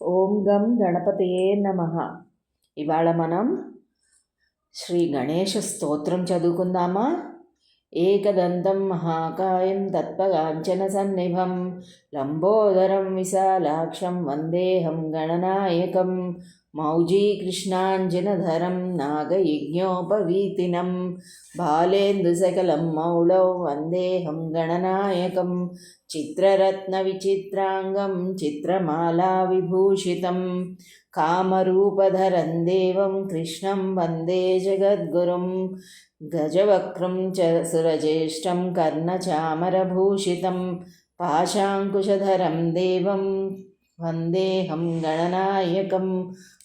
ఓం గం గణపతయే నమః. ఇవాళ మనం శ్రీ గణేష స్తోత్రం చదువుకుందామా? ఏకదంతం మహాకాయం తత్పగాంచన సన్నిభం లంబోదరం విశాలాక్షం వందేహం గణనాయకం మౌజీకృష్ణాంజనధరం నాగయజ్ఞోపవీతినం బాలేందుసకలం మౌళౌ వందేహం గణనాయకం చిత్రరత్నవిచిత్రాంగం చిత్రమాలా విభూషితం కామరూపధరం దేవం కృష్ణం వందే జగద్గురుం గజవక్రం చ సురజ్యేష్టం కర్ణచామరభూషితం పాశాంకుశధరం దేవం వందేహం గణనాయకం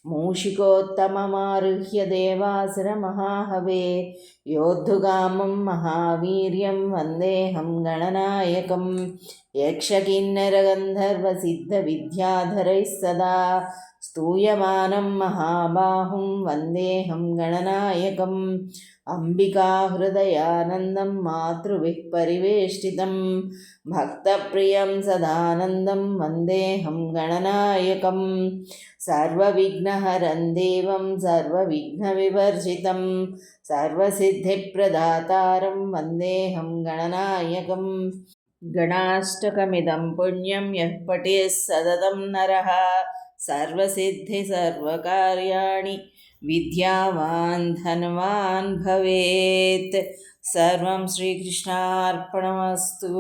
మూషికోత్తమమారుహ్య దేవాసురమహాహవే యోద్ధుగామం మహావీర్యం వందేహం గణనాయకం యక్షకిన్నరగంధర్వసిద్ధవిద్యాధరైः సదా స్తూయమానం మహాబాహుం వందేహం గణనాయకం అంబికాహృదయానందం మాతృభిः పరివేష్టితం భక్తప్రియం సదానందం వందేహం గణనాయకం సర్వవిఘ్నహరం దేవం సర్వవిఘ్నవివర్జితం సర్వసిద్ధిప్రదాతారం వందేహం గణనాయకం గణాష్టకమిదం పుణ్యం యః పఠేత్ సతతం నరః సర్వసిద్ధిసర్వకార్యాణి విద్యావాన్ ధనవాన్ భవేత్. సర్వం శ్రీకృష్ణార్పణమస్తు.